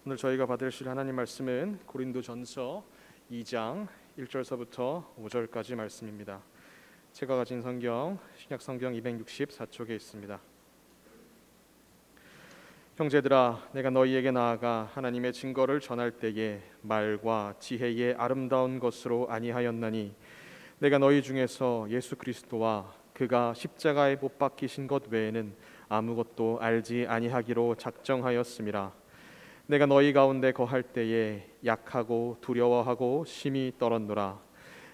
오늘 저희가 받으실 하나님 말씀은 고린도전서 2장 1절서부터 5절까지 말씀입니다. 제가 가진 성경 신약 성경 264쪽에 있습니다. 형제들아, 내가 너희에게 나아가 하나님의 증거를 전할 때에 말과 지혜의 아름다운 것으로 아니하였나니 내가 너희 중에서 예수 그리스도와 그가 십자가에 못 박히신 것 외에는 아무것도 알지 아니하기로 작정하였음이라. 내가 너희 가운데 거할 때에 약하고 두려워하고 심히 떨었노라.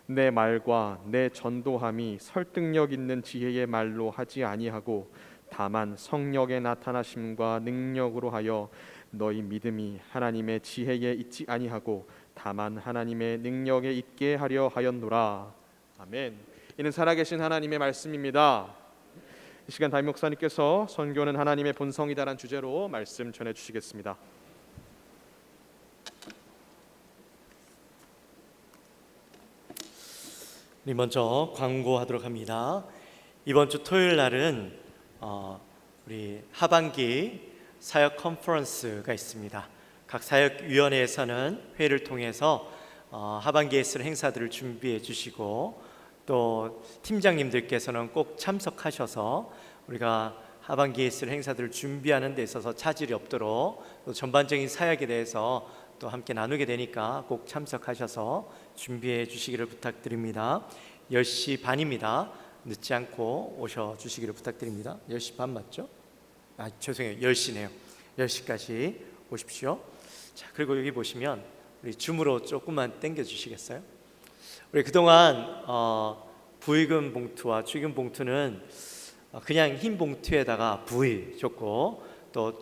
내 말과 내 전도함이 설득력 있는 지혜의 말로 하지 아니하고 다만 성령의 나타나심과 능력으로 하여 너희 믿음이 하나님의 지혜에 있지 아니하고 다만 하나님의 능력에 있게 하려 하였노라. 아멘. 이는 살아계신 하나님의 말씀입니다. 이 시간 담임 목사님께서 선교는 하나님의 본성이다라는 주제로 말씀 전해 주시겠습니다. 우리 먼저 광고하도록 합니다. 이번 주 토요일 날은 우리 하반기 사역 컨퍼런스가 있습니다. 각 사역위원회에서는 회의를 통해서 하반기에 있을 행사들을 준비해 주시고, 또 팀장님들께서는 꼭 참석하셔서 우리가 하반기에 있을 행사들을 준비하는 데 있어서 차질이 없도록, 또 전반적인 사역에 대해서 또 함께 나누게 되니까 꼭 참석하셔서 준비해 주시기를 부탁드립니다. 10시 반입니다. 늦지 않고 오셔 주시기를 부탁드립니다. 10시 반 맞죠? 죄송해요. 10시네요. 10시까지 오십시오. 자, 그리고 여기 보시면 우리 줌으로 조금만 당겨 주시겠어요? 우리 그동안 부의금 봉투와 축의금 봉투는 그냥 흰 봉투에다가 부의 적고 또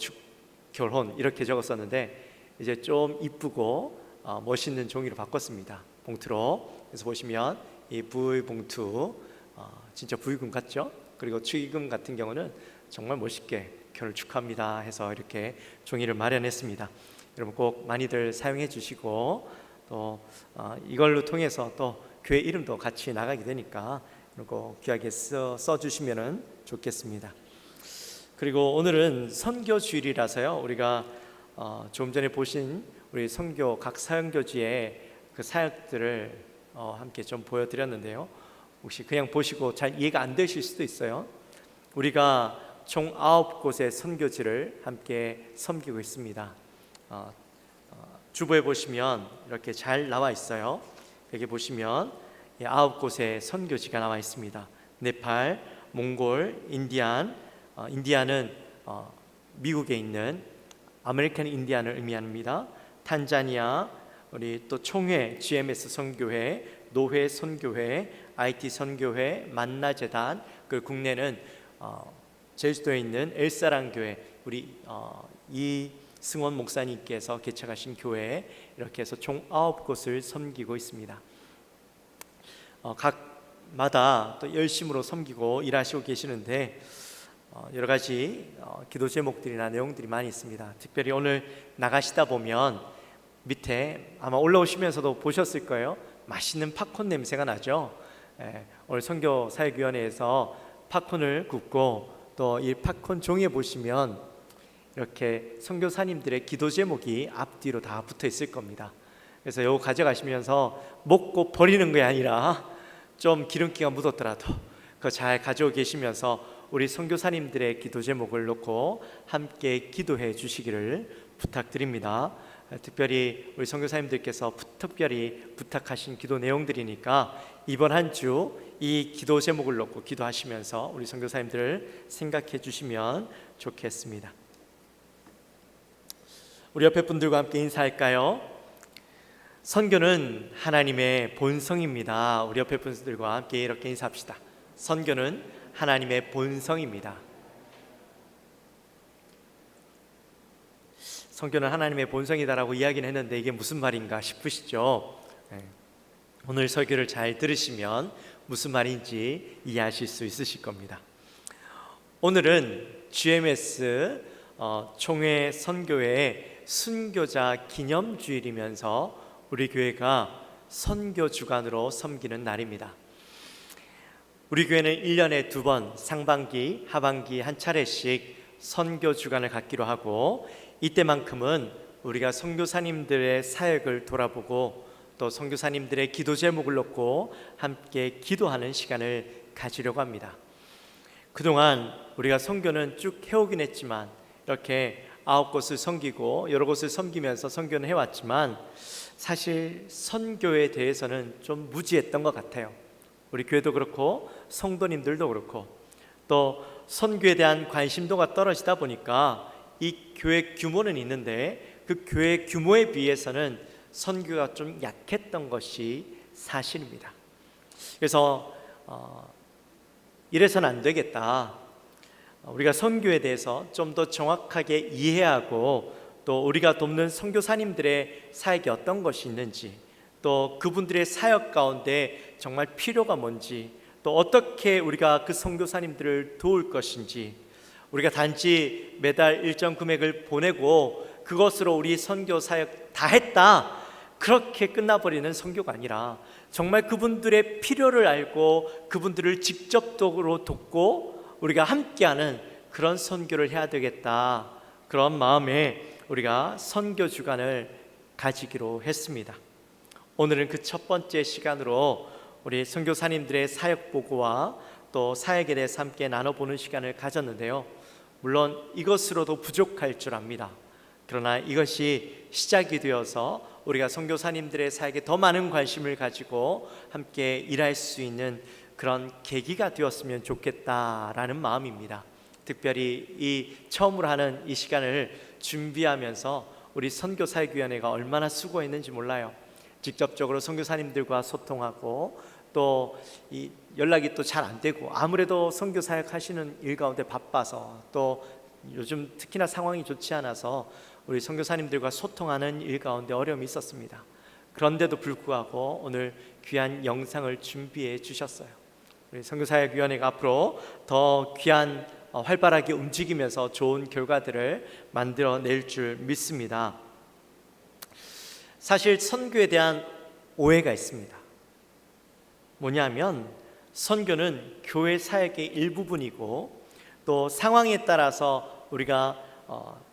결혼 이렇게 적었었는데, 이제 좀 이쁘고 멋있는 종이로 바꿨습니다. 봉투로. 그래서 보시면 이 부의 봉투 진짜 부의금 같죠? 그리고 축의금 같은 경우는 정말 멋있게 결혼 축하합니다 해서 이렇게 종이를 마련했습니다. 여러분 꼭 많이들 사용해 주시고, 또 이걸로 통해서 또 교회 이름도 같이 나가게 되니까 꼭 귀하게 써주시면 좋겠습니다. 그리고 오늘은 선교 주일이라서요, 우리가 조금 전에 보신 우리 선교 각 사역교지의 그 사역들을 함께 좀 보여드렸는데요, 혹시 그냥 보시고 잘 이해가 안 되실 수도 있어요. 우리가 총 9곳의 선교지를 함께 섬기고 있습니다. 주보에 보시면 이렇게 잘 나와 있어요. 여기 보시면 9곳의 선교지가 나와 있습니다. 네팔, 몽골, 인디안은 미국에 있는 아메리칸 인디안을 의미합니다. 탄자니아, 우리 또 총회, GMS 선교회, 노회 선교회, IT 선교회, 만나재단, 그 국내는 제주도에 있는 엘사랑 교회, 우리 이승원 목사님께서 개척하신 교회, 이렇게 해서 총 9곳을 섬기고 있습니다. 각마다 또 열심으로 섬기고 일하시고 계시는데 여러 가지 기도 제목들이나 내용들이 많이 있습니다. 특별히 오늘 나가시다 보면 밑에 아마 올라오시면서도 보셨을 거예요. 맛있는 팝콘 냄새가 나죠. 오늘 선교 사역위원회에서 팝콘을 굽고, 또 이 팝콘 종이에 보시면 이렇게 선교사님들의 기도 제목이 앞뒤로 다 붙어 있을 겁니다. 그래서 이거 가져가시면서 먹고 버리는 게 아니라 좀 기름기가 묻었더라도 그거 잘 가지고 계시면서 우리 선교사님들의 기도 제목을 놓고 함께 기도해 주시기를 부탁드립니다. 특별히 우리 선교사님들께서 특별히 부탁하신 기도 내용들이니까 이번 한 주 이 기도 제목을 놓고 기도하시면서 우리 선교사님들을 생각해 주시면 좋겠습니다. 우리 옆에 분들과 함께 인사할까요? 선교는 하나님의 본성입니다. 우리 옆에 분들과 함께 이렇게 인사합시다. 선교는 하나님의 본성입니다. 선교는 하나님의 본성이다라고 이야기는 했는데 이게 무슨 말인가 싶으시죠? 오늘 설교를 잘 들으시면 무슨 말인지 이해하실 수 있으실 겁니다. 오늘은 GMS 총회 선교회의 순교자 기념주일이면서 우리 교회가 선교 주간으로 섬기는 날입니다. 우리 교회는 1년에 2번 상반기, 하반기 한 차례씩 선교 주간을 갖기로 하고, 이때만큼은 우리가 선교사님들의 사역을 돌아보고 또 선교사님들의 기도 제목을 놓고 함께 기도하는 시간을 가지려고 합니다. 그동안 우리가 선교는 쭉 해오긴 했지만 이렇게 9곳을 섬기고 여러 곳을 섬기면서 선교는 해왔지만 사실 선교에 대해서는 좀 무지했던 것 같아요. 우리 교회도 그렇고 성도님들도 그렇고 또 선교에 대한 관심도가 떨어지다 보니까 이 교회 규모는 있는데 그 교회 규모에 비해서는 선교가 좀 약했던 것이 사실입니다. 그래서 이래서는 안 되겠다. 우리가 선교에 대해서 좀 더 정확하게 이해하고 또 우리가 돕는 선교사님들의 사역이 어떤 것이 있는지 또 그분들의 사역 가운데 정말 필요가 뭔지 또 어떻게 우리가 그 선교사님들을 도울 것인지 우리가 단지 매달 일정 금액을 보내고 그것으로 우리 선교 사역 다 했다 그렇게 끝나버리는 선교가 아니라 정말 그분들의 필요를 알고 그분들을 직접적으로 돕고 우리가 함께하는 그런 선교를 해야 되겠다 그런 마음에 우리가 선교 주간을 가지기로 했습니다. 오늘은 그 첫 번째 시간으로 우리 선교사님들의 사역 보고와 또 사역에 대해서 함께 나눠보는 시간을 가졌는데요. 물론 이것으로도 부족할 줄 압니다. 그러나 이것이 시작이 되어서 우리가 선교사님들의 사역에 더 많은 관심을 가지고 함께 일할 수 있는 그런 계기가 되었으면 좋겠다라는 마음입니다. 특별히 이 처음으로 하는 이 시간을 준비하면서 우리 선교사역위원회가 얼마나 수고했는지 몰라요. 직접적으로 선교사님들과 소통하고 또 이 연락이 또 잘 안 되고 아무래도 선교사역 하시는 일 가운데 바빠서 또 요즘 특히나 상황이 좋지 않아서 우리 선교사님들과 소통하는 일 가운데 어려움이 있었습니다. 그런데도 불구하고 오늘 귀한 영상을 준비해 주셨어요. 우리 선교사역위원회가 앞으로 더 귀한 활발하게 움직이면서 좋은 결과들을 만들어낼 줄 믿습니다. 사실 선교에 대한 오해가 있습니다. 뭐냐면 선교는 교회 사역의 일부분이고 또 상황에 따라서 우리가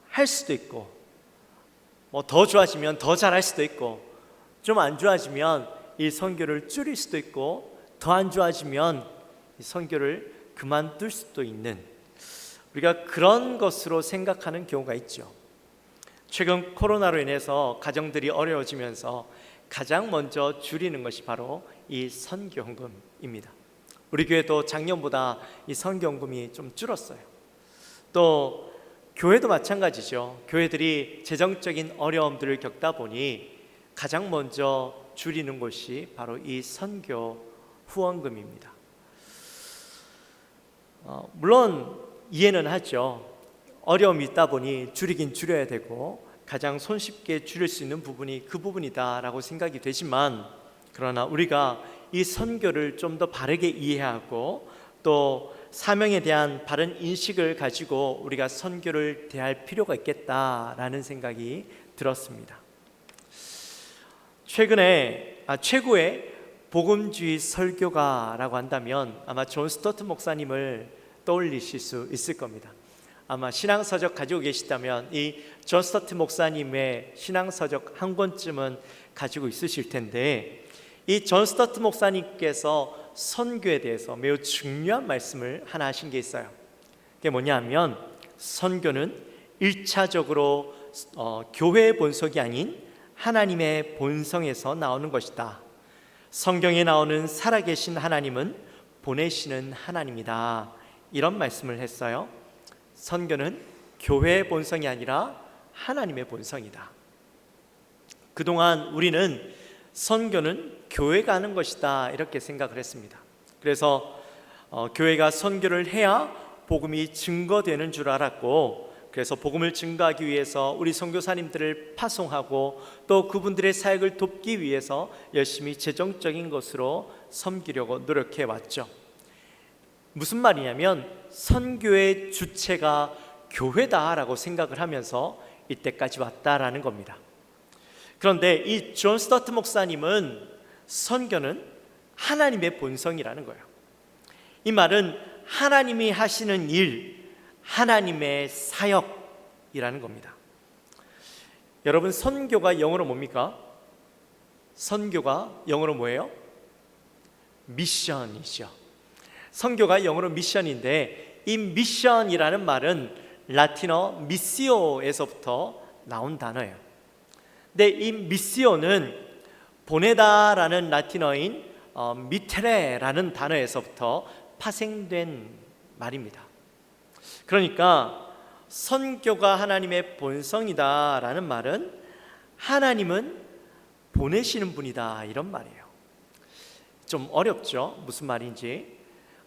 할 수도 있고 더 좋아지면 더 잘할 수도 있고 좀 안 좋아지면 이 선교를 줄일 수도 있고 더 안 좋아지면 이 선교를 그만둘 수도 있는 우리가 그런 것으로 생각하는 경우가 있죠. 최근 코로나로 인해서 가정들이 어려워지면서 가장 먼저 줄이는 것이 바로 이 선교헌금입니다. 우리 교회도 작년보다 이 선교헌금이 좀 줄었어요. 또 교회도 마찬가지죠. 교회들이 재정적인 어려움들을 겪다 보니 가장 먼저 줄이는 것이 바로 이 선교 후원금입니다. 물론 이해는 하죠. 어려움이 있다 보니 줄이긴 줄여야 되고 가장 손쉽게 줄일 수 있는 부분이 그 부분이다라고 생각이 되지만 그러나 우리가 이 선교를 좀 더 바르게 이해하고 또 사명에 대한 바른 인식을 가지고 우리가 선교를 대할 필요가 있겠다라는 생각이 들었습니다. 최근에 최고의 복음주의 설교가라고 한다면 아마 존 스토트 목사님을 떠올리실 수 있을 겁니다. 아마 신앙서적 가지고 계시다면 이 존 스토트 목사님의 신앙서적 한 권쯤은 가지고 있으실 텐데 이 존 스토트 목사님께서 선교에 대해서 매우 중요한 말씀을 하나 하신 게 있어요. 그게 뭐냐면 선교는 1차적으로 교회의 본성이 아닌 하나님의 본성에서 나오는 것이다. 성경에 나오는 살아계신 하나님은 보내시는 하나님이다. 이런 말씀을 했어요. 선교는 교회의 본성이 아니라 하나님의 본성이다. 그동안 우리는 선교는 교회가 하는 것이다 이렇게 생각을 했습니다. 그래서 교회가 선교를 해야 복음이 증거되는 줄 알았고 그래서 복음을 증거하기 위해서 우리 선교사님들을 파송하고 또 그분들의 사역을 돕기 위해서 열심히 재정적인 것으로 섬기려고 노력해 왔죠. 무슨 말이냐면 선교의 주체가 교회다라고 생각을 하면서 이때까지 왔다라는 겁니다. 그런데 이 존 스토트 목사님은 선교는 하나님의 본성이라는 거예요. 이 말은 하나님이 하시는 일, 하나님의 사역이라는 겁니다. 여러분, 선교가 영어로 뭡니까? 선교가 영어로 뭐예요? 미션이죠. 선교가 영어로 미션인데, 이 미션이라는 말은 라틴어 미시오에서부터 나온 단어예요. 근데 이 미시오는 보내다라는 라틴어인 미테레라는 단어에서부터 파생된 말입니다. 그러니까 선교가 하나님의 본성이다라는 말은 하나님은 보내시는 분이다, 이런 말이에요. 좀 어렵죠? 무슨 말인지.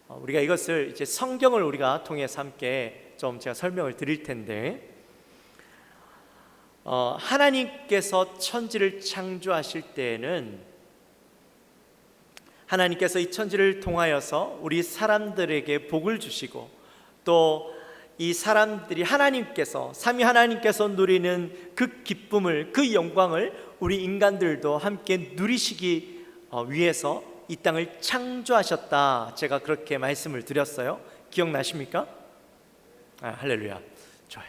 우리가 이것을 이제 성경을 우리가 통해서 함께 좀 제가 설명을 드릴 텐데, 하나님께서 천지를 창조하실 때에는 하나님께서 이 천지를 통하여서 우리 사람들에게 복을 주시고, 또 이 사람들이 하나님께서, 삼위 하나님께서 누리는 그 기쁨을, 그 영광을 우리 인간들도 함께 누리시기 위해서 이 땅을 창조하셨다, 제가 그렇게 말씀을 드렸어요. 기억나십니까? 할렐루야. 좋아요.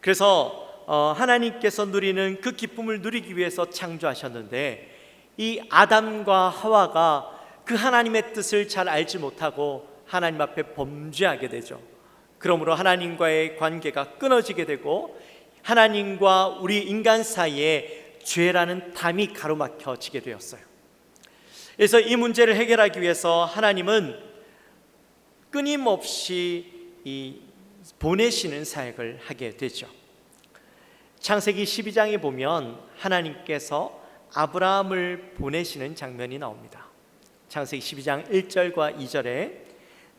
그래서 하나님께서 누리는 그 기쁨을 누리기 위해서 창조하셨는데, 이 아담과 하와가 그 하나님의 뜻을 잘 알지 못하고 하나님 앞에 범죄하게 되죠. 그러므로 하나님과의 관계가 끊어지게 되고, 하나님과 우리 인간 사이에 죄라는 담이 가로막혀지게 되었어요. 그래서 이 문제를 해결하기 위해서 하나님은 끊임없이 보내시는 사역을 하게 되죠. 창세기 12장에 보면 하나님께서 아브라함을 보내시는 장면이 나옵니다. 창세기 12장 1절과 2절에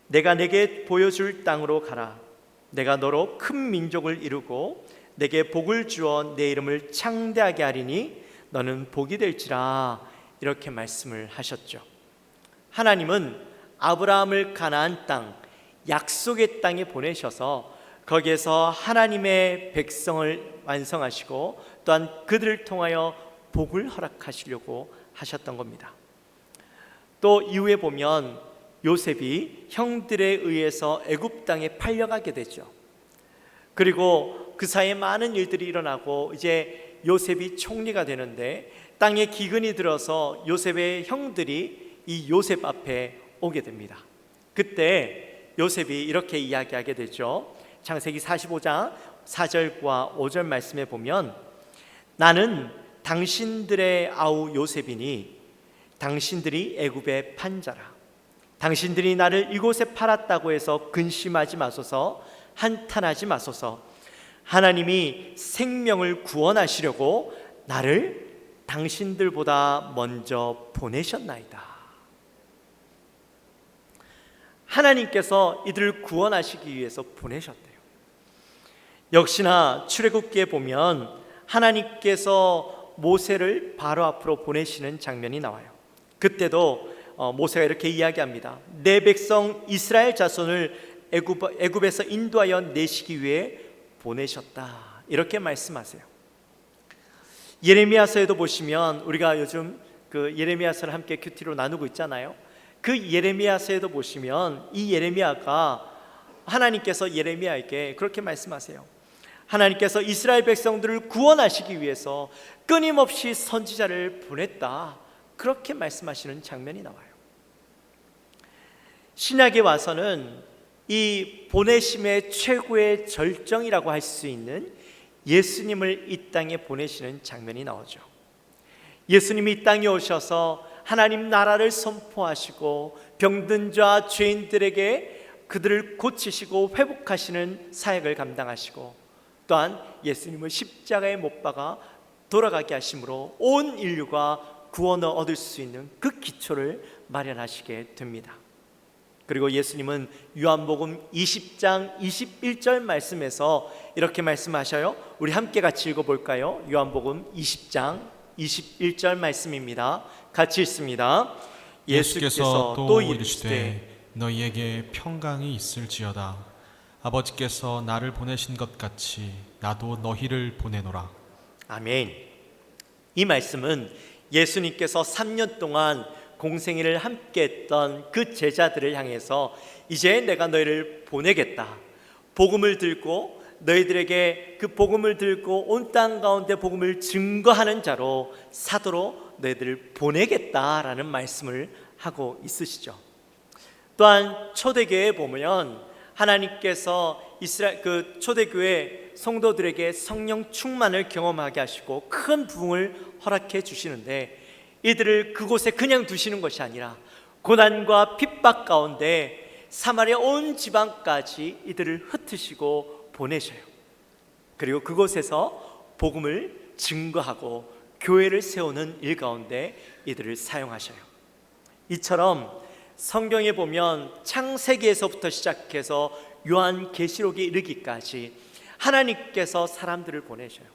내가 내게 보여줄 땅으로 가라. 내가 너로 큰 민족을 이루고 내게 복을 주어 내 이름을 창대하게 하리니 너는 복이 될지라, 이렇게 말씀을 하셨죠. 하나님은 아브라함을 가나안 땅, 약속의 땅에 보내셔서 거기에서 하나님의 백성을 완성하시고, 또한 그들을 통하여 복을 허락하시려고 하셨던 겁니다. 또 이후에 보면 요셉이 형들에 의해서 애굽 땅에 팔려가게 되죠. 그리고 그 사이에 많은 일들이 일어나고 이제 요셉이 총리가 되는데, 땅에 기근이 들어서 요셉의 형들이 이 요셉 앞에 오게 됩니다. 그때 요셉이 이렇게 이야기하게 되죠. 창세기 45장 4절과 5절 말씀에 보면, 나는 당신들의 아우 요셉이니 당신들이 애굽의 판자라. 당신들이 나를 이곳에 팔았다고 해서 근심하지 마소서, 한탄하지 마소서. 하나님이 생명을 구원하시려고 나를 당신들보다 먼저 보내셨나이다. 하나님께서 이들을 구원하시기 위해서 보내셨대요. 역시나 출애굽기에 보면 하나님께서 모세를 바로 앞으로 보내시는 장면이 나와요. 그때도 모세가 이렇게 이야기합니다. 내 백성 이스라엘 자손을 애굽에서 인도하여 내시기 위해 보내셨다, 이렇게 말씀하세요. 예레미야서에도 보시면, 우리가 요즘 그 예레미야서를 함께 큐티로 나누고 있잖아요. 그 예레미야서에도 보시면 이 예레미야가, 하나님께서 예레미야에게 그렇게 말씀하세요. 하나님께서 이스라엘 백성들을 구원하시기 위해서 끊임없이 선지자를 보냈다, 그렇게 말씀하시는 장면이 나와요. 신약에 와서는 이 보내심의 최고의 절정이라고 할 수 있는 예수님을 이 땅에 보내시는 장면이 나오죠. 예수님이 이 땅에 오셔서 하나님 나라를 선포하시고, 병든 자 죄인들에게 그들을 고치시고 회복하시는 사역을 감당하시고, 또한 예수님을 십자가에 못 박아 돌아가게 하심으로 온 인류가 구원을 얻을 수 있는 그 기초를 마련하시게 됩니다. 그리고 예수님은 요한복음 20장 21절 말씀에서 이렇게 말씀하셔요. 우리 함께 같이 읽어볼까요? 요한복음 20장 21절 말씀입니다. 같이 읽습니다. 예수께서 또 이르시되 너희에게 평강이 있을지어다. 아버지께서 나를 보내신 것 같이 나도 너희를 보내노라. 아멘. 이 말씀은 예수님께서 3년 동안 공생애를 함께 했던 그 제자들을 향해서 이제 내가 너희를 보내겠다, 복음을 들고 너희들에게 그 복음을 들고 온 땅 가운데 복음을 증거하는 자로 사도로 너희들을 보내겠다라는 말씀을 하고 있으시죠. 또한 초대교회에 보면 하나님께서 이스라엘 그 초대교회 성도들에게 성령 충만을 경험하게 하시고 큰 부흥을 허락해 주시는데, 이들을 그곳에 그냥 두시는 것이 아니라 고난과 핍박 가운데 사마리아 온 지방까지 이들을 흩으시고 보내셔요. 그리고 그곳에서 복음을 증거하고 교회를 세우는 일 가운데 이들을 사용하셔요. 이처럼 성경에 보면 창세기에서부터 시작해서 요한계시록에 이르기까지 하나님께서 사람들을 보내셔요.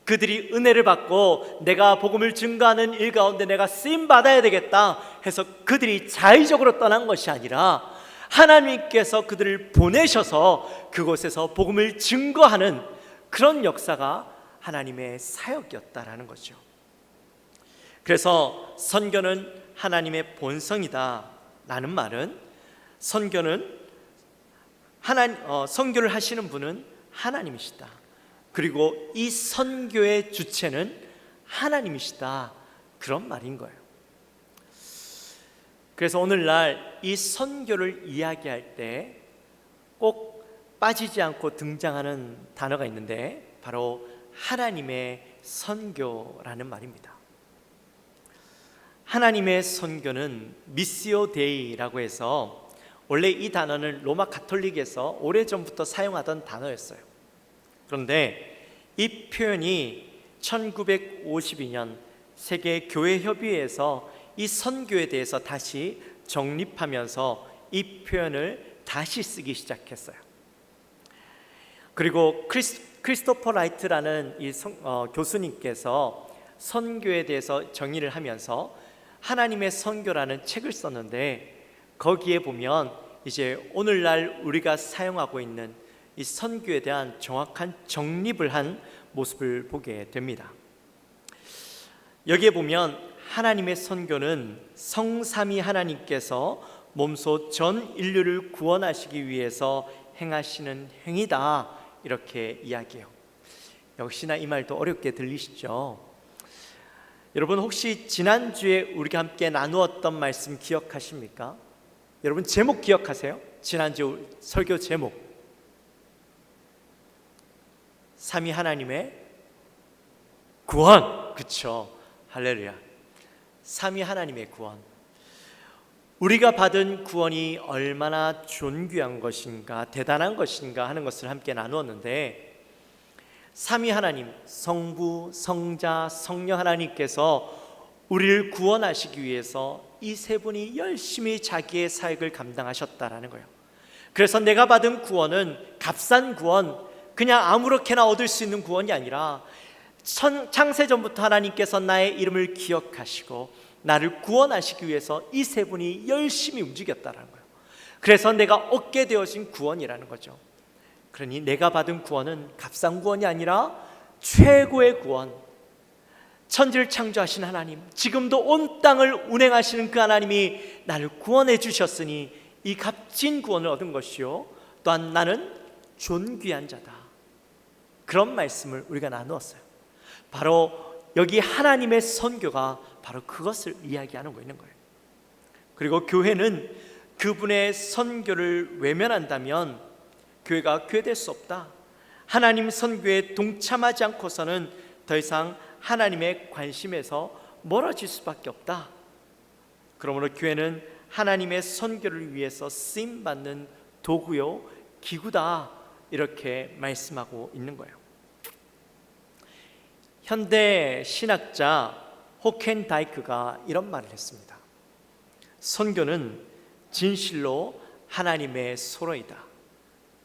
그들이 은혜를 받고 내가 복음을 증거하는 일 가운데 내가 쓰임 받아야 되겠다 해서 그들이 자의적으로 떠난 것이 아니라 하나님께서 그들을 보내셔서 그곳에서 복음을 증거하는 그런 역사가 하나님의 사역이었다라는 거죠. 그래서 선교는 하나님의 본성이다 라는 말은, 선교를 하시는 분은 하나님이시다, 그리고 이 선교의 주체는 하나님이시다, 그런 말인 거예요. 그래서 오늘날 이 선교를 이야기할 때 꼭 빠지지 않고 등장하는 단어가 있는데 바로 하나님의 선교라는 말입니다. 하나님의 선교는 미시오 데이라고 해서, 원래 이 단어는 로마 가톨릭에서 오래전부터 사용하던 단어였어요. 그런데 이 표현이 1952년 세계 교회 협의회에서 이 선교에 대해서 다시 정립하면서 이 표현을 다시 쓰기 시작했어요. 그리고 크리스토퍼 라이트라는 이 교수님께서 선교에 대해서 정의를 하면서 하나님의 선교라는 책을 썼는데, 거기에 보면 이제 오늘날 우리가 사용하고 있는 이 선교에 대한 정확한 정립을 한 모습을 보게 됩니다. 여기에 보면 하나님의 선교는 성삼위 하나님께서 몸소 전 인류를 구원하시기 위해서 행하시는 행위다, 이렇게 이야기해요. 역시나 이 말도 어렵게 들리시죠? 여러분, 혹시 지난주에 우리가 함께 나누었던 말씀 기억하십니까? 여러분, 제목 기억하세요? 지난주 설교 제목, 삼위 하나님의 구원. 그쵸? 할렐루야. 삼위 하나님의 구원. 우리가 받은 구원이 얼마나 존귀한 것인가, 대단한 것인가 하는 것을 함께 나누었는데, 삼위 하나님, 성부, 성자, 성령 하나님께서 우리를 구원하시기 위해서 이 세 분이 열심히 자기의 사역을 감당하셨다라는 거예요. 그래서 내가 받은 구원은 값싼 구원, 그냥 아무렇게나 얻을 수 있는 구원이 아니라 창세전부터 하나님께서 나의 이름을 기억하시고 나를 구원하시기 위해서 이 세 분이 열심히 움직였다라는 거예요. 그래서 내가 얻게 되어진 구원이라는 거죠. 그러니 내가 받은 구원은 값싼 구원이 아니라 최고의 구원, 천지를 창조하신 하나님, 지금도 온 땅을 운행하시는 그 하나님이 나를 구원해 주셨으니 이 값진 구원을 얻은 것이요, 또한 나는 존귀한 자다, 그런 말씀을 우리가 나누었어요. 바로 여기 하나님의 선교가 바로 그것을 이야기하는 거 있는 거예요. 그리고 교회는 그분의 선교를 외면한다면 교회가 교회될 수 없다. 하나님 선교에 동참하지 않고서는 더 이상 하나님의 관심에서 멀어질 수밖에 없다. 그러므로 교회는 하나님의 선교를 위해서 쓰임받는 도구요, 기구다, 이렇게 말씀하고 있는 거예요. 현대 신학자 호켄다이크가 이런 말을 했습니다. 선교는 진실로 하나님의 소로이다.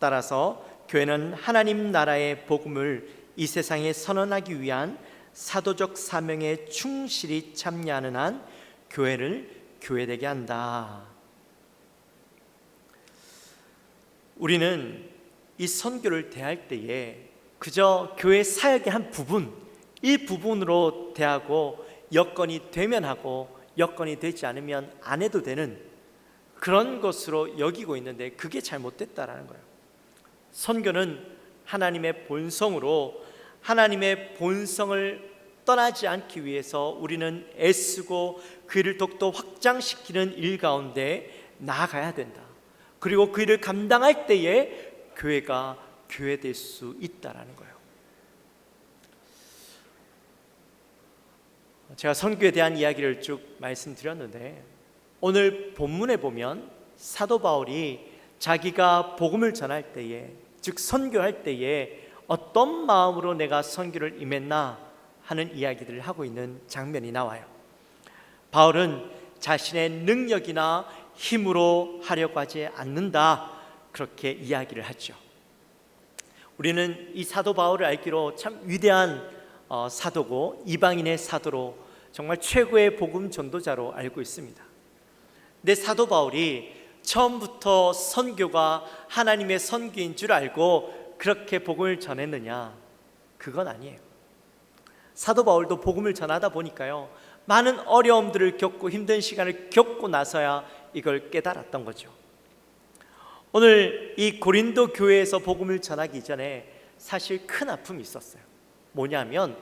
따라서 교회는 하나님 나라의 복음을 이 세상에 선언하기 위한 사도적 사명에 충실히 참여하는 한 교회를 교회되게 한다. 우리는 이 선교를 대할 때에 그저 교회 사역의 한 부분, 이 부분으로 대하고 여건이 되면 하고 여건이 되지 않으면 안 해도 되는 그런 것으로 여기고 있는데, 그게 잘못됐다라는 거예요. 선교는 하나님의 본성으로 하나님의 본성을 떠나지 않기 위해서 우리는 애쓰고 그 일을 더욱더 확장시키는 일 가운데 나아가야 된다. 그리고 그 일을 감당할 때에 교회가 교회될 수 있다라는 거예요. 제가 선교에 대한 이야기를 쭉 말씀드렸는데 오늘 본문에 보면 사도 바울이 자기가 복음을 전할 때에, 즉 선교할 때에 어떤 마음으로 내가 선교를 임했나 하는 이야기들을 하고 있는 장면이 나와요. 바울은 자신의 능력이나 힘으로 하려고 하지 않는다, 그렇게 이야기를 하죠. 우리는 이 사도 바울을 알기로 참 위대한 사도고 이방인의 사도로 정말 최고의 복음 전도자로 알고 있습니다. 근데 사도 바울이 처음부터 선교가 하나님의 선교인 줄 알고 그렇게 복음을 전했느냐? 그건 아니에요. 사도 바울도 복음을 전하다 보니까요, 많은 어려움들을 겪고 힘든 시간을 겪고 나서야 이걸 깨달았던 거죠. 오늘 이 고린도 교회에서 복음을 전하기 전에 사실 큰 아픔이 있었어요. 뭐냐면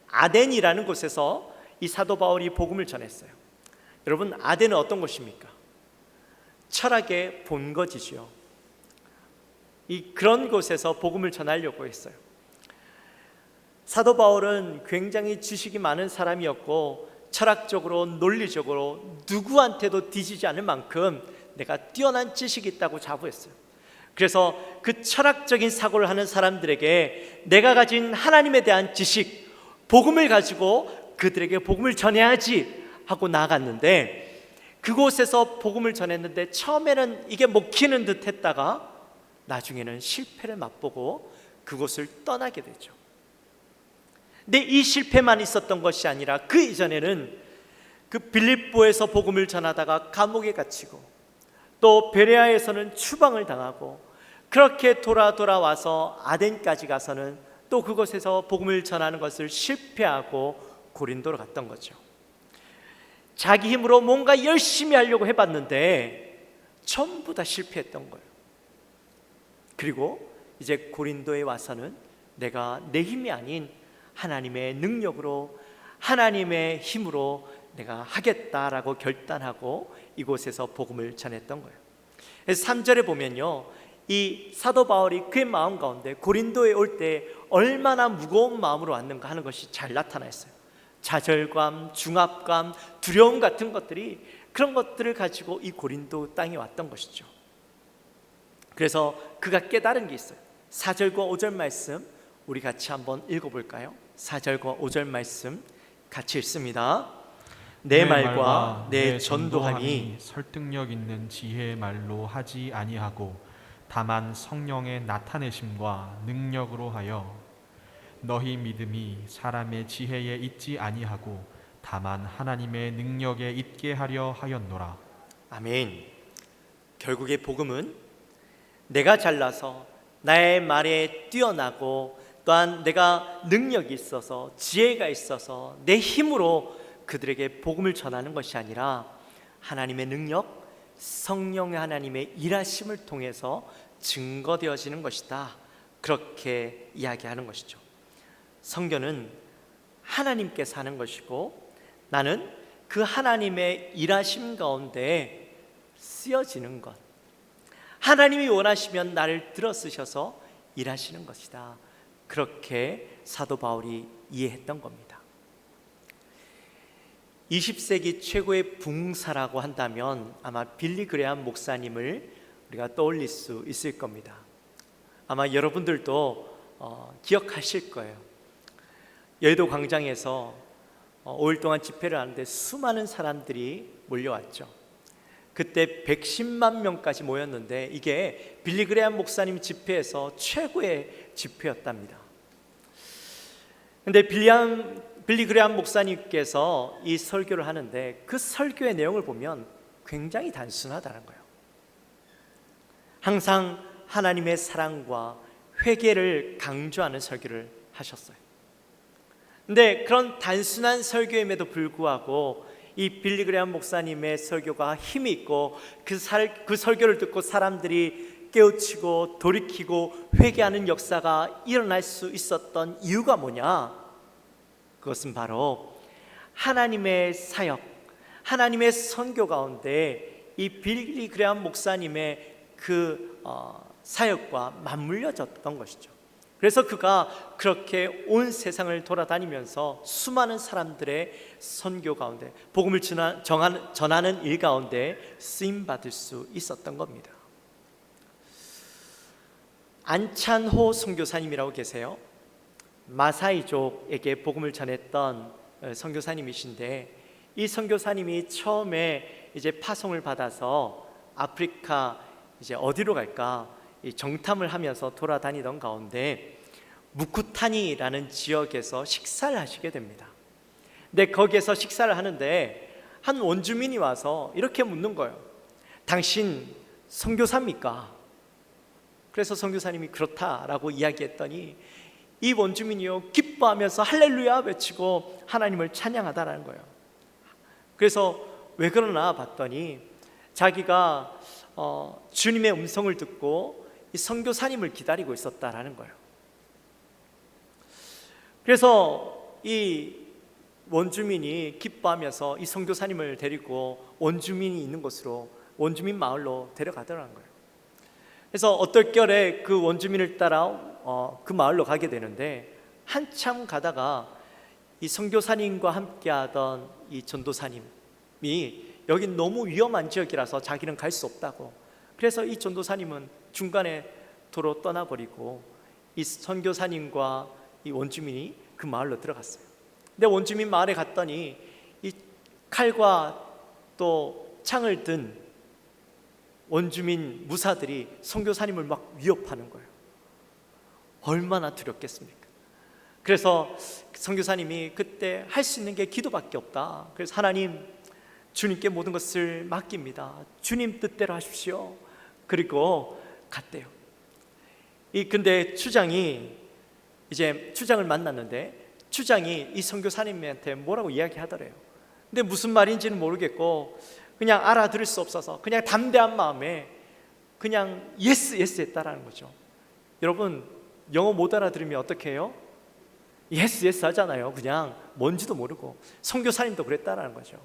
아덴이라는 곳에서 이 사도 바울이 복음을 전했어요. 여러분, 아덴은 어떤 곳입니까? 철학의 본거지죠. 그런 곳에서 복음을 전하려고 했어요. 사도 바울은 굉장히 지식이 많은 사람이었고 철학적으로 논리적으로 누구한테도 뒤지지 않을 만큼 내가 뛰어난 지식이 있다고 자부했어요. 그래서 그 철학적인 사고를 하는 사람들에게 내가 가진 하나님에 대한 지식, 복음을 가지고 그들에게 복음을 전해야지 하고 나아갔는데, 그곳에서 복음을 전했는데 처음에는 이게 먹히는 듯 했다가 나중에는 실패를 맛보고 그곳을 떠나게 되죠. 근데 이 실패만 있었던 것이 아니라 그 이전에는 그 빌립보에서 복음을 전하다가 감옥에 갇히고 또 베레아에서는 추방을 당하고 그렇게 돌아와서 아덴까지 가서는 또 그곳에서 복음을 전하는 것을 실패하고 고린도로 갔던 거죠. 자기 힘으로 뭔가 열심히 하려고 해봤는데 전부 다 실패했던 거예요. 그리고 이제 고린도에 와서는 내가 내 힘이 아닌 하나님의 능력으로, 하나님의 힘으로 내가 하겠다라고 결단하고 이곳에서 복음을 전했던 거예요. 그래서 3절에 보면요, 이 사도 바울이 그의 마음 가운데 고린도에 올 때 얼마나 무거운 마음으로 왔는가 하는 것이 잘 나타나 있어요. 좌절감, 중압감, 두려움 같은 것들이, 그런 것들을 가지고 이 고린도 땅에 왔던 것이죠. 그래서 그가 깨달은 게 있어요. 4절과 5절 말씀 우리 같이 한번 읽어볼까요? 4절과 5절 말씀 같이 읽습니다. 내 말과 내 전도함이 설득력 있는 지혜의 말로 하지 아니하고 다만 성령의 나타내심과 능력으로 하여 너희 믿음이 사람의 지혜에 있지 아니하고 다만 하나님의 능력에 있게 하려 하였노라. 아멘. 결국에 복음은 내가 잘나서 나의 말에 뛰어나고 또한 내가 능력이 있어서 지혜가 있어서 내 힘으로 그들에게 복음을 전하는 것이 아니라 하나님의 능력, 성령의 하나님의 일하심을 통해서 증거되어지는 것이다, 그렇게 이야기하는 것이죠. 선교는 하나님께서 하는 것이고 나는 그 하나님의 일하심 가운데 쓰여지는 것, 하나님이 원하시면 나를 들어 쓰셔서 일하시는 것이다, 그렇게 사도 바울이 이해했던 겁니다. 20세기 최고의 붕사라고 한다면 아마 빌리 그레함 목사님을 우리가 떠올릴 수 있을 겁니다. 아마 여러분들도 기억하실 거예요. 여의도 광장에서 5일 동안 집회를 하는데 수많은 사람들이 몰려왔죠. 그때 110만 명까지 모였는데 이게 빌리 그레함 목사님 집회에서 최고의 집회였답니다. 근데 빌리 그레함 목사님께서 이 설교를 하는데 그 설교의 내용을 보면 굉장히 단순하다는 거예요. 항상 하나님의 사랑과 회개를 강조하는 설교를 하셨어요. 근데 그런 단순한 설교임에도 불구하고 이 빌리 그레함 목사님의 설교가 힘이 있고 그 설교를 듣고 사람들이 깨우치고 돌이키고 회개하는 역사가 일어날 수 있었던 이유가 뭐냐? 그것은 바로 하나님의 사역, 하나님의 선교 가운데 이 빌리 그레함 목사님의 그 사역과 맞물려졌던 것이죠. 그래서 그가 그렇게 온 세상을 돌아다니면서 수많은 사람들의 선교 가운데 복음을 전하는 일 가운데 쓰임받을 수 있었던 겁니다. 안찬호 선교사님이라고 계세요. 마사이족에게 복음을 전했던 선교사님이신데, 이 선교사님이 처음에 이제 파송을 받아서 아프리카 이제 어디로 갈까 정탐을 하면서 돌아다니던 가운데 무쿠타니라는 지역에서 식사를 하시게 됩니다. 근데 거기에서 식사를 하는데 한 원주민이 와서 이렇게 묻는 거예요. 당신 선교사입니까? 그래서 선교사님이 그렇다라고 이야기했더니 이 원주민이요 기뻐하면서 할렐루야 외치고 하나님을 찬양하다라는 거예요. 그래서 왜 그러나 봤더니 자기가 주님의 음성을 듣고 이 선교사님을 기다리고 있었다라는 거예요. 그래서 이 원주민이 기뻐하면서 이 선교사님을 데리고 원주민이 있는 곳으로, 원주민 마을로 데려가더라는 거예요. 그래서 어떨결에 그 원주민을 따라 그 마을로 가게 되는데, 한참 가다가 이 선교사님과 함께하던 이 전도사님이 여긴 너무 위험한 지역이라서 자기는 갈 수 없다고, 그래서 이 전도사님은 중간에 도로 떠나버리고 이 선교사님과 이 원주민이 그 마을로 들어갔어요. 근데 원주민 마을에 갔더니 이 칼과 또 창을 든 원주민 무사들이 선교사님을 막 위협하는 거예요. 얼마나 두렵겠습니까? 그래서 선교사님이 그때 할 수 있는 게 기도밖에 없다. 그래서 하나님, 주님께 모든 것을 맡깁니다. 주님 뜻대로 하십시오. 그리고 갔대요. 근데 추장이 이제 추장을 만났는데 추장이 이 선교사님한테 뭐라고 이야기하더래요. 근데 무슨 말인지는 모르겠고 그냥 알아들을 수 없어서 그냥 담대한 마음에 그냥 예스 했다라는 거죠. 여러분, 영어 못 알아들으면 어떻게 해요? 예스 하잖아요. 그냥 뭔지도 모르고. 선교사님도 그랬다라는 거죠.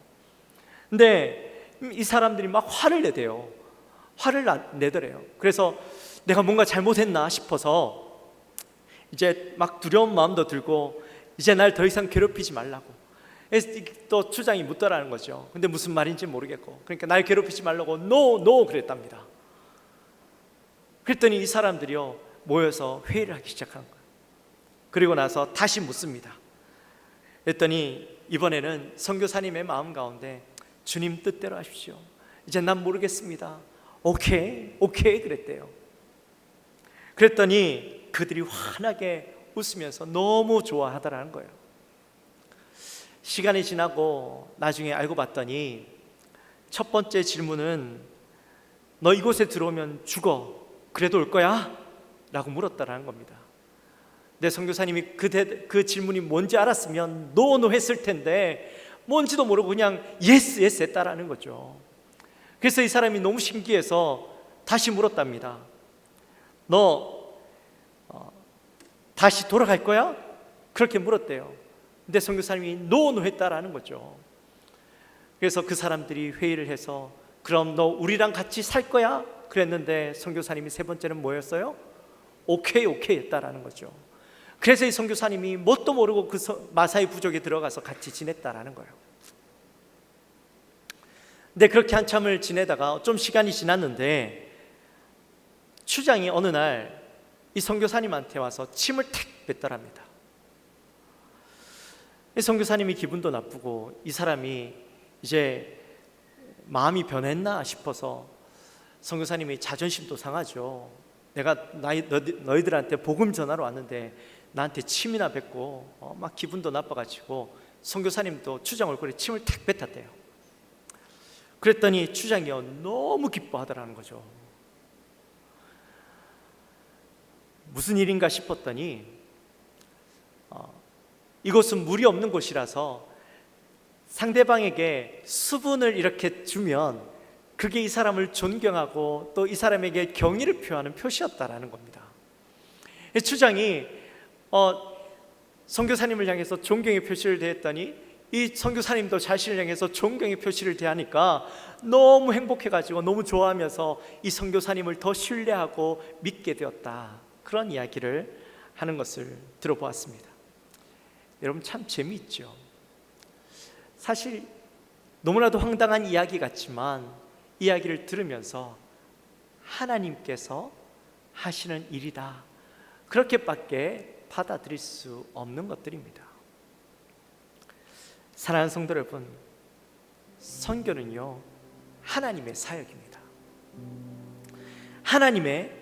근데 이 사람들이 막 화를 내더래요. 그래서 내가 뭔가 잘못했나 싶어서 이제 막 두려운 마음도 들고 이제 날 더 이상 괴롭히지 말라고 또 추장이 묻더라는 거죠. 근데 무슨 말인지 모르겠고, 그러니까 날 괴롭히지 말라고 노 그랬답니다. 그랬더니 이 사람들이요 모여서 회의를 하기 시작한 거예요. 그리고 나서 다시 묻습니다. 그랬더니 이번에는 선교사님의 마음 가운데 주님 뜻대로 하십시오. 이제 난 모르겠습니다. 오케이 그랬대요. 그랬더니 그들이 환하게 웃으면서 너무 좋아하더라는 거예요. 시간이 지나고 나중에 알고 봤더니 첫 번째 질문은 너 이곳에 들어오면 죽어, 그래도 올 거야? 라고 물었다라는 겁니다. 내 선교사님이 그 질문이 뭔지 알았으면 노 했을 텐데 뭔지도 모르고 그냥 예스 했다라는 거죠. 그래서 이 사람이 너무 신기해서 다시 물었답니다. 너 다시 돌아갈 거야? 그렇게 물었대요. 근데 선교사님이 노 했다라는 거죠. 그래서 그 사람들이 회의를 해서 그럼 너 우리랑 같이 살 거야? 그랬는데 선교사님이 세 번째는 뭐였어요? 오케이 했다라는 거죠. 그래서 이 선교사님이 뭣도 모르고 그 마사이 부족에 들어가서 같이 지냈다라는 거예요. 근데 그렇게 한참을 지내다가 좀 시간이 지났는데 추장이 어느 날 이 선교사님한테 와서 침을 탁 뱉더랍니다. 이 선교사님이 기분도 나쁘고 이 사람이 이제 마음이 변했나 싶어서 선교사님이 자존심도 상하죠. 내가 너희들한테 복음 전하러 왔는데 나한테 침이나 뱉고 막 기분도 나빠가지고 선교사님도 추장 얼굴에 침을 탁 뱉었대요. 그랬더니 추장이요 너무 기뻐하더라는 거죠. 무슨 일인가 싶었더니 이곳은 물이 없는 곳이라서 상대방에게 수분을 이렇게 주면 그게 이 사람을 존경하고 또 이 사람에게 경의를 표하는 표시였다라는 겁니다. 주장이 선교사님을 향해서 존경의 표시를 대했더니 이 선교사님도 자신을 향해서 존경의 표시를 대하니까 너무 행복해가지고 너무 좋아하면서 이 선교사님을 더 신뢰하고 믿게 되었다, 그런 이야기를 하는 것을 들어보았습니다. 여러분, 참 재미있죠. 사실 너무나도 황당한 이야기 같지만 이야기를 들으면서 하나님께서 하시는 일이다, 그렇게밖에 받아들일 수 없는 것들입니다. 사랑하는 성도 여러분, 선교는요 하나님의 사역입니다. 하나님의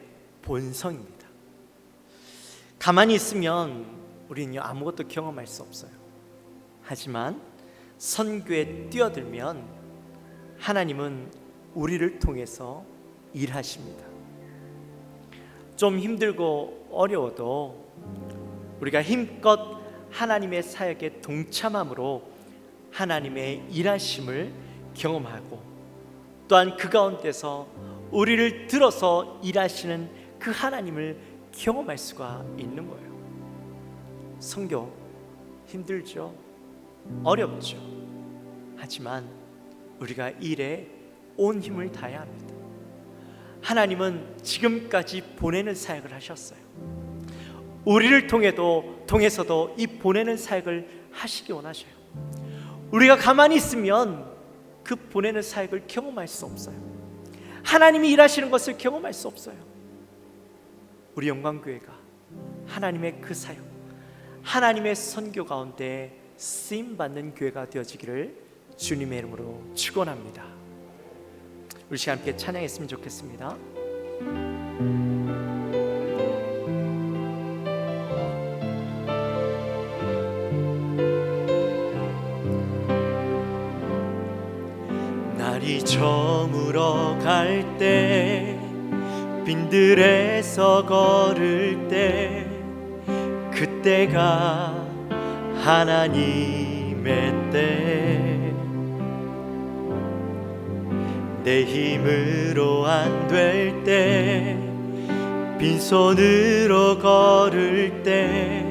본성입니다. 가만히 있으면 우리는요 아무것도 경험할 수 없어요. 하지만 선교에 뛰어들면 하나님은 우리를 통해서 일하십니다. 좀 힘들고 어려워도 우리가 힘껏 하나님의 사역에 동참함으로 하나님의 일하심을 경험하고 또한 그 가운데서 우리를 들어서 일하시는 그 하나님을 경험할 수가 있는 거예요. 선교 힘들죠, 어렵죠. 하지만 우리가 일에 온 힘을 다해야 합니다. 하나님은 지금까지 보내는 사역을 하셨어요. 우리를 통해서도 이 보내는 사역을 하시기 원하셔요. 우리가 가만히 있으면 그 보내는 사역을 경험할 수 없어요. 하나님이 일하시는 것을 경험할 수 없어요. 우리 영광교회가 하나님의 그 사역, 하나님의 선교 가운데 쓰임받는 교회가 되어지기를 주님의 이름으로 축원합니다. 우리 시간 함께 찬양했으면 좋겠습니다. 날이 저물어 갈 때, 빈들에서 걸을 때, 그때가 하나님의 때. 내 힘으로 안 될 때, 빈손으로 걸을 때,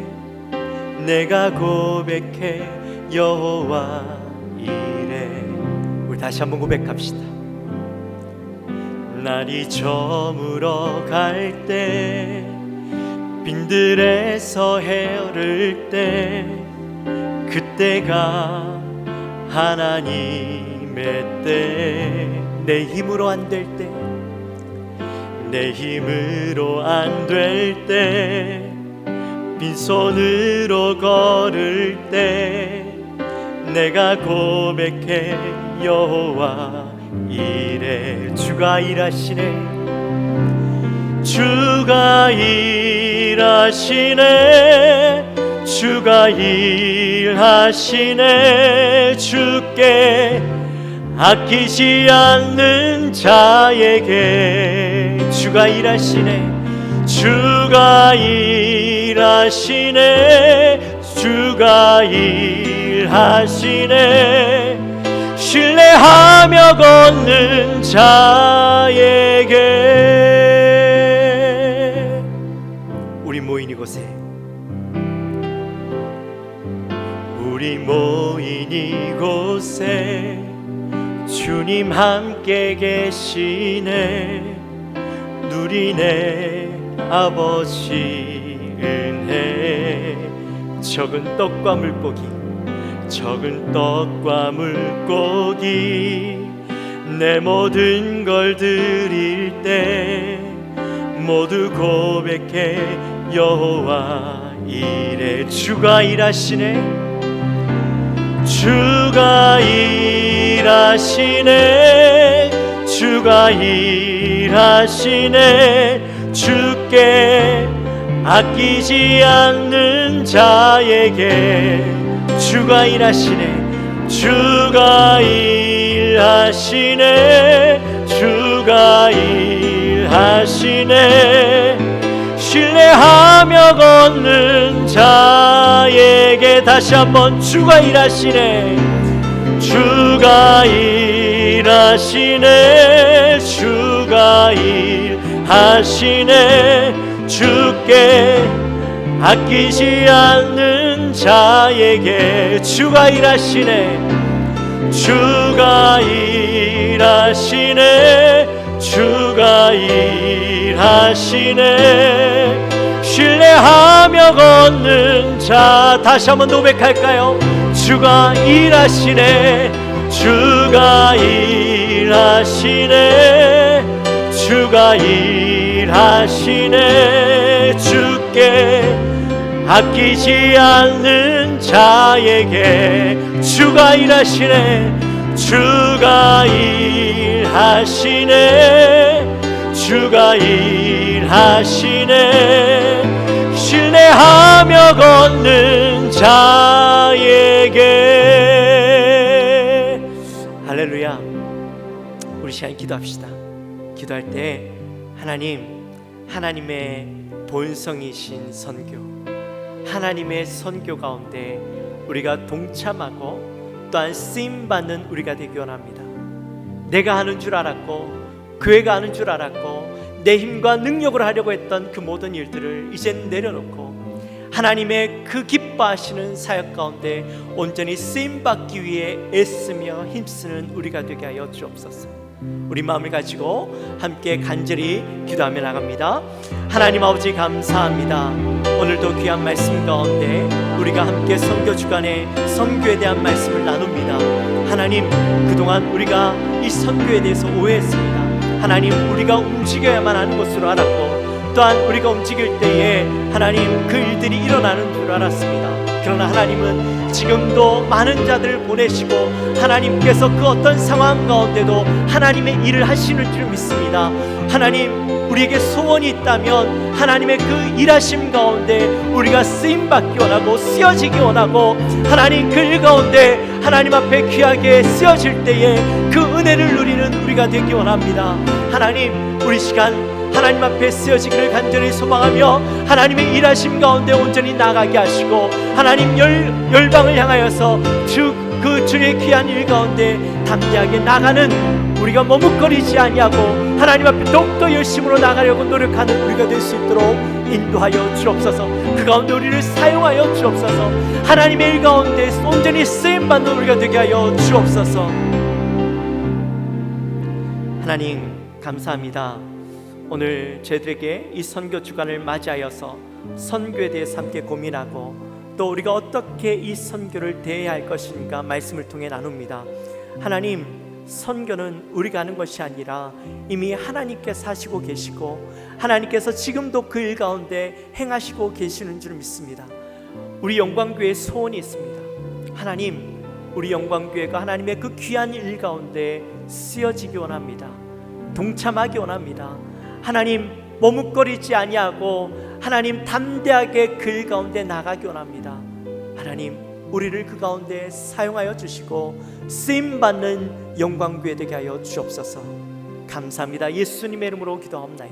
내가 고백해 여호와 이래. 우리 다시 한번 고백합시다. 날이 저물어 갈 때, 빈들에서 헤어를 때, 그때가 하나님의 때. 내 힘으로 안 될 때, 내 힘으로 안 될 때, 빈손으로 걸을 때, 내가 고백해 여호와 이래. 주가 일하시네, 주가 일하시네, 주가 일하시네. 주께 아끼지 않는 자에게 주가 일하시네, 주가 일하시네, 주가 일하시네. 신뢰하며 걷는 자에게. 우리 모인 이곳에, 우리 모인 이곳에 주님 함께 계시네. 누리네 아버지 은혜. 적은 떡과 물고기, 적은 떡과 물고기, 내 모든 걸 드릴 때 모두 고백해 여호와 이래. 주가 일하시네, 주가 일하시네, 주가 일하시네. 주께 아끼지 않는 자에게 주가 일하시네, 주가 일하시네, 주가 일하시네. 신뢰하며 걷는 자에게 다시 한번 주가 일하시네, 주가 일하시네 주가 일하시네 주께 아끼지 않는 자에게 주가 일하시네 주가 일하시네 주가 일하시네 신뢰하며 걷는 자 다시 한번 고백할까요? 주가 일하시네 주가 일하시네 주가 일하시네 주께 아끼지 않는 자에게 주가 일하시네 주가 일하시네 주가 일하시네 신뢰하며 걷는 자에게 할렐루야. 우리 시간 기도합시다. 기도할 때 하나님의 본성이신 선교, 하나님의 선교 가운데 우리가 동참하고 또한 쓰임받는 우리가 되기 원합니다. 내가 하는 줄 알았고 교회가 하는 줄 알았고 내 힘과 능력으로 하려고 했던 그 모든 일들을 이젠 내려놓고 하나님의 그 기뻐하시는 사역 가운데 온전히 쓰임받기 위해 애쓰며 힘쓰는 우리가 되게 하여 주옵소서. 우리 마음을 가지고 함께 간절히 기도하며 나갑니다. 하나님 아버지 감사합니다. 오늘도 귀한 말씀 가운데 우리가 함께 선교 주간에 선교에 대한 말씀을 나눕니다. 하나님, 그동안 우리가 이 선교에 대해서 오해했습니다. 하나님, 우리가 움직여야만 하는 것으로 알았고 또한 우리가 움직일 때에 하나님 그 일들이 일어나는 줄 알았습니다. 그러나 하나님은 지금도 많은 자들을 보내시고 하나님께서 그 어떤 상황 가운데도 하나님의 일을 하시는 줄 믿습니다. 하나님, 우리에게 소원이 있다면 하나님의 그 일하심 가운데 우리가 쓰임받기 원하고 쓰여지기 원하고 하나님 그 일 가운데 하나님 앞에 귀하게 쓰여질 때에 그 은혜를 누리는 우리가 되기 원합니다. 하나님, 우리 시간 하나님 앞에 쓰여지기를 간절히 소망하며 하나님의 일하심 가운데 온전히 나가게 하시고 하나님 열방을 향하여서 그 주의 귀한 일 가운데 담대하게 나가는 우리가 머뭇거리지 아니하고 하나님 앞에 더욱더 열심으로 나가려고 노력하는 우리가 될 수 있도록 인도하여 주옵소서. 그 가운데 우리를 사용하여 주옵소서. 하나님의 일 가운데 온전히 쓰임받는 우리가 되게 하여 주옵소서. 하나님 감사합니다. 오늘 저희들에게 이 선교 주간을 맞이하여서 선교에 대해서 함께 고민하고 또 우리가 어떻게 이 선교를 대해야 할 것인가 말씀을 통해 나눕니다. 하나님, 선교는 우리가 하는 것이 아니라 이미 하나님께서 하시고 계시고 하나님께서 지금도 그 일 가운데 행하시고 계시는 줄 믿습니다. 우리 영광교회에 소원이 있습니다. 하나님, 우리 영광교회가 하나님의 그 귀한 일 가운데 쓰여지기 원합니다. 동참하기 원합니다. 하나님, 머뭇거리지 아니하고 하나님 담대하게 그 일 가운데 나가기 원합니다. 하나님, 우리를 그 가운데 사용하여 주시고 쓰임받는 영광교회 되게 하여 주옵소서. 감사합니다. 예수님의 이름으로 기도합니다.